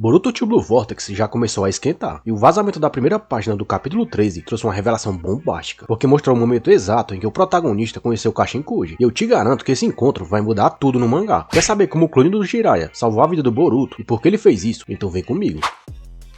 Boruto Two Blue Vortex já começou a esquentar, e o vazamento da primeira página do capítulo 13 trouxe uma revelação bombástica, porque mostrou o momento exato em que o protagonista conheceu Kashin Koji, e eu te garanto que esse encontro vai mudar tudo no mangá. Quer saber como o clone do Jiraiya salvou a vida do Boruto e por que ele fez isso? Então vem comigo.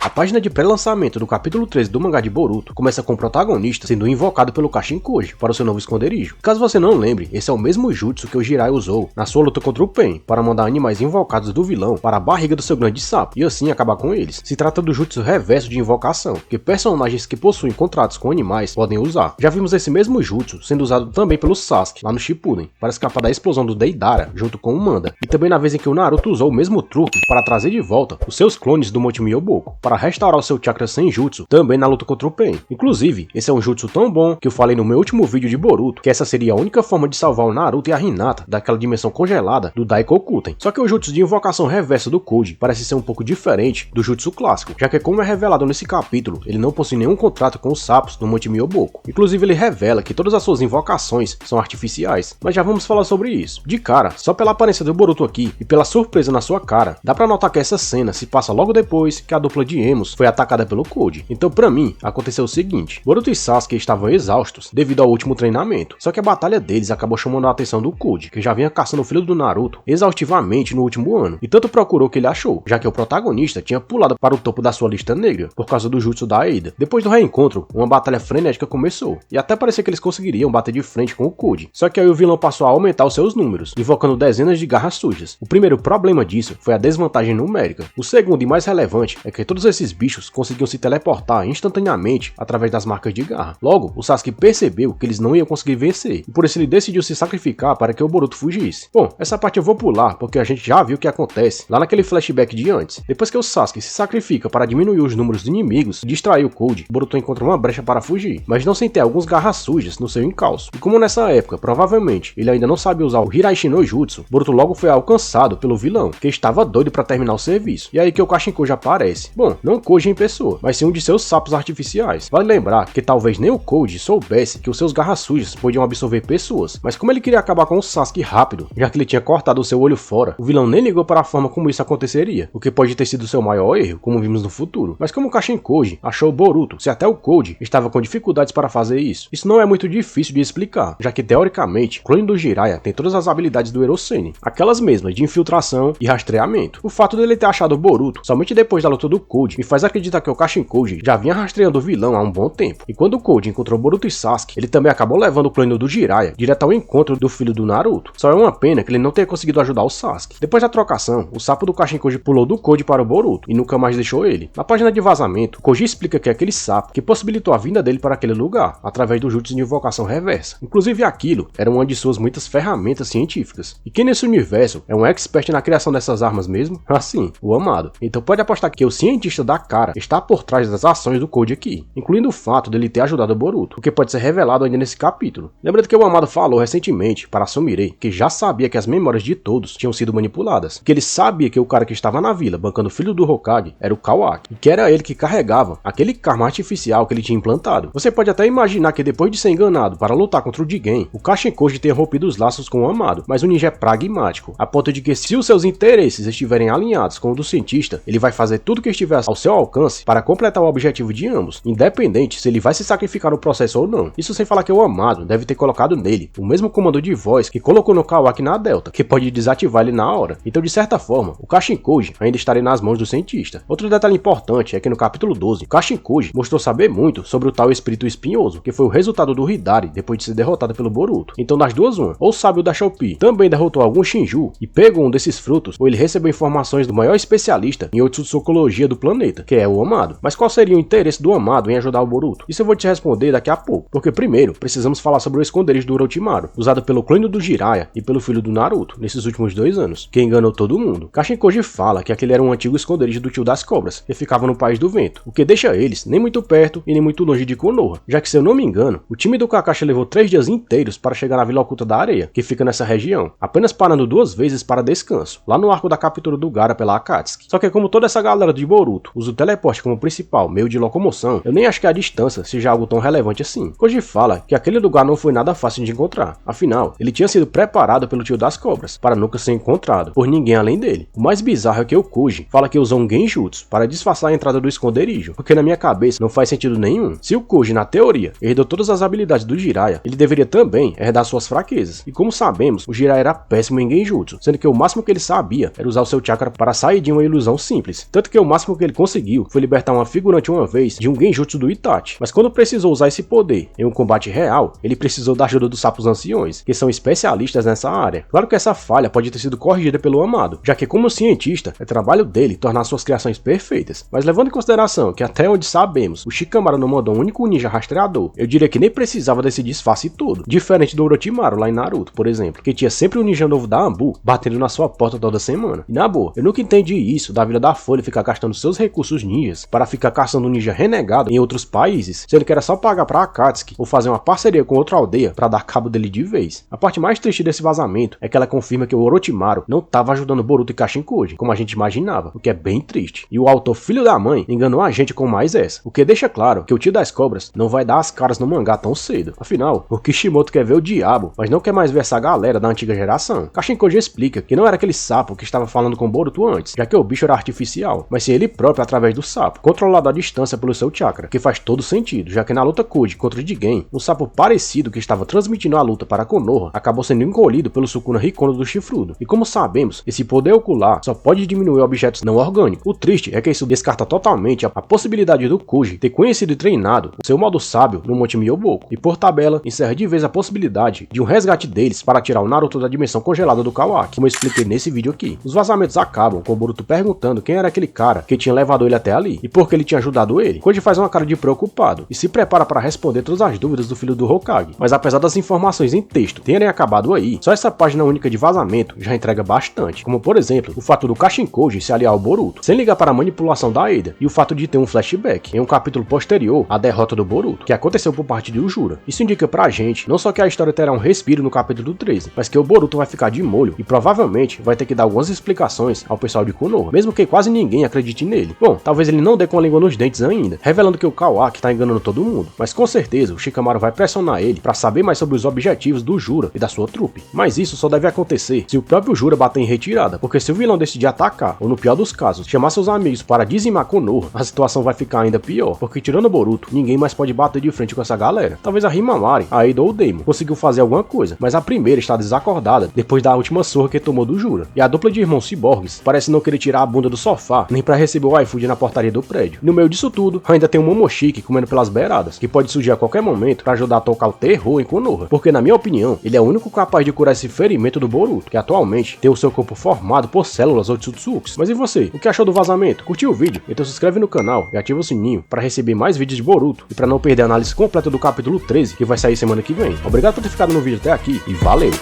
A página de pré-lançamento do capítulo 13 do mangá de Boruto começa com o protagonista sendo invocado pelo Kashin Koji para o seu novo esconderijo. Caso você não lembre, esse é o mesmo jutsu que o Jiraiya usou na sua luta contra o Pain, para mandar animais invocados do vilão para a barriga do seu grande sapo, e assim acabar com eles. Se trata do jutsu reverso de invocação, que personagens que possuem contratos com animais podem usar. Já vimos esse mesmo jutsu sendo usado também pelo Sasuke, lá no Shippuden, para escapar da explosão do Deidara, junto com o Manda, e também na vez em que o Naruto usou o mesmo truque para trazer de volta os seus clones do Monte Myoboku, para restaurar o seu chakra senjutsu também na luta contra o Pain. Inclusive, esse é um jutsu tão bom que eu falei no meu último vídeo de Boruto que essa seria a única forma de salvar o Naruto e a Hinata daquela dimensão congelada do Daikokuten. Só que o jutsu de invocação reversa do Koji parece ser um pouco diferente do jutsu clássico, já que como é revelado nesse capítulo, ele não possui nenhum contrato com os sapos do Monte Myoboku. Inclusive ele revela que todas as suas invocações são artificiais, mas já vamos falar sobre isso. De cara, só pela aparência do Boruto aqui e pela surpresa na sua cara, dá pra notar que essa cena se passa logo depois que a dupla de emos foi atacada pelo Koji. Então pra mim, aconteceu o seguinte: Boruto e Sasuke estavam exaustos devido ao último treinamento, só que a batalha deles acabou chamando a atenção do Koji, que já vinha caçando o filho do Naruto exaustivamente no último ano, e tanto procurou que ele achou, já que o protagonista tinha pulado para o topo da sua lista negra, por causa do jutsu da Eida. Depois do reencontro, uma batalha frenética começou, e até parecia que eles conseguiriam bater de frente com o Koji, só que aí o vilão passou a aumentar os seus números, invocando dezenas de garras sujas. O primeiro problema disso foi a desvantagem numérica. O segundo e mais relevante é que todos esses bichos conseguiam se teleportar instantaneamente através das marcas de garra. Logo, o Sasuke percebeu que eles não iam conseguir vencer, e por isso ele decidiu se sacrificar para que o Boruto fugisse. Bom, essa parte eu vou pular, porque a gente já viu o que acontece lá naquele flashback de antes. Depois que o Sasuke se sacrifica para diminuir os números de inimigos e distrair o Koji, o Boruto encontra uma brecha para fugir, mas não sem ter alguns garras sujas no seu encalço. E como nessa época, provavelmente, ele ainda não sabia usar o Hiraishi no Jutsu, Boruto logo foi alcançado pelo vilão, que estava doido para terminar o serviço. E aí que o Kashin Koji aparece. Bom, não Koji em pessoa, mas sim um de seus sapos artificiais. Vale lembrar que talvez nem o Koji soubesse que os seus garras sujas podiam absorver pessoas, mas como ele queria acabar com o Sasuke rápido, já que ele tinha cortado o seu olho fora, o vilão nem ligou para a forma como isso aconteceria, o que pode ter sido seu maior erro, como vimos no futuro. Mas como o Kashin Koji achou o Boruto, se até o Koji estava com dificuldades para fazer isso não é muito difícil de explicar, já que teoricamente o clone do Jiraiya tem todas as habilidades do Erosene, aquelas mesmas de infiltração e rastreamento. O fato dele ter achado o Boruto somente depois da luta do Koji me faz acreditar que o Kashin Koji já vinha rastreando o vilão há um bom tempo, e quando o Koji encontrou Boruto e Sasuke, ele também acabou levando o clone do Jiraiya direto ao encontro do filho do Naruto. Só é uma pena que ele não tenha conseguido ajudar o Sasuke. Depois da trocação, o sapo do Kashin Koji pulou do Koji para o Boruto e nunca mais deixou ele. Na página de vazamento, Koji explica que é aquele sapo que possibilitou a vinda dele para aquele lugar, através do jutsu de invocação reversa. Inclusive aquilo era uma de suas muitas ferramentas científicas. E quem nesse universo é um expert na criação dessas armas mesmo? Assim, o Amado. Então pode apostar que o cientista da cara está por trás das ações do Koji aqui, incluindo o fato dele ter ajudado o Boruto, o que pode ser revelado ainda nesse capítulo. Lembrando que o Amado falou recentemente para Sumire que já sabia que as memórias de todos tinham sido manipuladas, que ele sabia que o cara que estava na vila bancando o filho do Hokage era o Kawaki, e que era ele que carregava aquele karma artificial que ele tinha implantado. Você pode até imaginar que depois de ser enganado para lutar contra o Jigen, o Kashin Koji tenha rompido os laços com o Amado, mas o ninja é pragmático, a ponto de que se os seus interesses estiverem alinhados com o do cientista, ele vai fazer tudo que estiver ao seu alcance para completar o objetivo de ambos, independente se ele vai se sacrificar no processo ou não. Isso sem falar que o Amado deve ter colocado nele o mesmo comando de voz que colocou no Kawaki na Delta, que pode desativar ele na hora. Então de certa forma, o Kashin Koji ainda estaria nas mãos do cientista. Outro detalhe importante é que no capítulo 12, o Kashin Koji mostrou saber muito sobre o tal espírito espinhoso, que foi o resultado do Hidari depois de ser derrotado pelo Boruto. Então das duas uma, ou o sábio da Shopee também derrotou algum Shinju e pegou um desses frutos, ou ele recebeu informações do maior especialista em otsutsucologia do planeta, que é o Amado. Mas qual seria o interesse do Amado em ajudar o Boruto? Isso eu vou te responder daqui a pouco, porque primeiro precisamos falar sobre o esconderijo do Orochimaru, usado pelo clone do Jiraiya e pelo filho do Naruto nesses últimos 2 anos, que enganou todo mundo. Kashin Koji fala que aquele era um antigo esconderijo do tio das cobras, que ficava no País do Vento, o que deixa eles nem muito perto e nem muito longe de Konoha, já que se eu não me engano, o time do Kakashi levou 3 dias inteiros para chegar na Vila Oculta da Areia, que fica nessa região, apenas parando 2 vezes para descanso, lá no arco da captura do Gaara pela Akatsuki. Só que como toda essa galera de Boruto Boruto usa o teleporte como principal meio de locomoção, eu nem acho que a distância seja algo tão relevante assim. Koji fala que aquele lugar não foi nada fácil de encontrar, afinal, ele tinha sido preparado pelo tio das cobras, para nunca ser encontrado por ninguém além dele. O mais bizarro é que o Koji fala que usou um genjutsu para disfarçar a entrada do esconderijo, porque na minha cabeça não faz sentido nenhum. Se o Koji, na teoria, herdou todas as habilidades do Jiraiya, ele deveria também herdar suas fraquezas, e como sabemos, o Jiraiya era péssimo em genjutsu, sendo que o máximo que ele sabia era usar o seu chakra para sair de uma ilusão simples, tanto que o máximo que ele conseguiu foi libertar uma figurante uma vez de um genjutsu do Itachi, mas quando precisou usar esse poder em um combate real, ele precisou da ajuda dos sapos anciões, que são especialistas nessa área. Claro que essa falha pode ter sido corrigida pelo Amado, já que como cientista, é trabalho dele tornar suas criações perfeitas, mas levando em consideração que até onde sabemos, o Shikamaru não mandou um único ninja rastreador, eu diria que nem precisava desse disfarce todo, diferente do Orochimaru lá em Naruto, por exemplo, que tinha sempre um ninja novo da Anbu batendo na sua porta toda semana. E na boa, eu nunca entendi isso da vida da Folha ficar gastando seus recursos ninjas para ficar caçando um ninja renegado em outros países, sendo que era só pagar pra Akatsuki ou fazer uma parceria com outra aldeia para dar cabo dele de vez. A parte mais triste desse vazamento é que ela confirma que o Orochimaru não estava ajudando Boruto e Kashin Koji, como a gente imaginava, o que é bem triste. E o autor filho da mãe enganou a gente com mais essa, o que deixa claro que o tio das cobras não vai dar as caras no mangá tão cedo. Afinal, o Kishimoto quer ver o diabo, mas não quer mais ver essa galera da antiga geração. Kashin Koji explica que não era aquele sapo que estava falando com Boruto antes, já que o bicho era artificial, mas sim ele próprio através do sapo, controlado à distância pelo seu chakra, que faz todo sentido, já que na luta Koji contra o Jigen, um sapo parecido que estava transmitindo a luta para Konoha acabou sendo engolido pelo Sukuna Rikono do chifrudo. E como sabemos, esse poder ocular só pode diminuir objetos não orgânicos. O triste é que isso descarta totalmente a possibilidade do Koji ter conhecido e treinado o seu modo sábio no Monte Myoboku, e por tabela encerra de vez a possibilidade de um resgate deles para tirar o Naruto da dimensão congelada do Kawaki, como eu expliquei nesse vídeo aqui. Os vazamentos acabam com o Boruto perguntando quem era aquele cara que tinha levado ele até ali e por que ele tinha ajudado ele. Koji faz uma cara de preocupado e se prepara para responder todas as dúvidas do filho do Hokage, mas apesar das informações em texto terem acabado aí, só essa página única de vazamento já entrega bastante, como por exemplo, o fato do Kashin Koji se aliar ao Boruto, sem ligar para a manipulação da Ada, e o fato de ter um flashback em um capítulo posterior à derrota do Boruto, que aconteceu por parte de Ujura. Isso indica pra gente, não só que a história terá um respiro no capítulo 13, mas que o Boruto vai ficar de molho e provavelmente vai ter que dar algumas explicações ao pessoal de Konoha, mesmo que quase ninguém acredite nele. Bom, talvez ele não dê com a língua nos dentes ainda, revelando que o Kawaki tá enganando todo mundo, mas com certeza o Shikamaru vai pressionar ele para saber mais sobre os objetivos do Ujura e da sua trupe. Mas isso só deve acontecer se o próprio Ujura bater em retirada, porque se o vilão decidir atacar, ou no pior dos casos, chamar seus amigos para dizimar Konoha, a situação vai ficar ainda pior, porque tirando o Boruto, ninguém mais pode bater de frente com essa galera. Talvez a Himawari, a Ada ou o Daimon conseguiu fazer alguma coisa, mas a primeira está desacordada depois da última surra que tomou do Ujura. E a dupla de irmãos ciborgues parece não querer tirar a bunda do sofá, nem para receber o iFood na portaria do prédio. No meio disso tudo, ainda tem um Momoshiki comendo pelas beiradas, que pode surgir a qualquer momento para ajudar a tocar o terror em Konoha, porque na minha opinião, ele é o único capaz de curar esse ferimento do Boruto, que atualmente tem o seu corpo formado por células Otsutsuki. Mas e você? O que achou do vazamento? Curtiu o vídeo? Então se inscreve no canal e ativa o sininho para receber mais vídeos de Boruto e para não perder a análise completa do capítulo 13, que vai sair semana que vem. Obrigado por ter ficado no vídeo até aqui e valeu!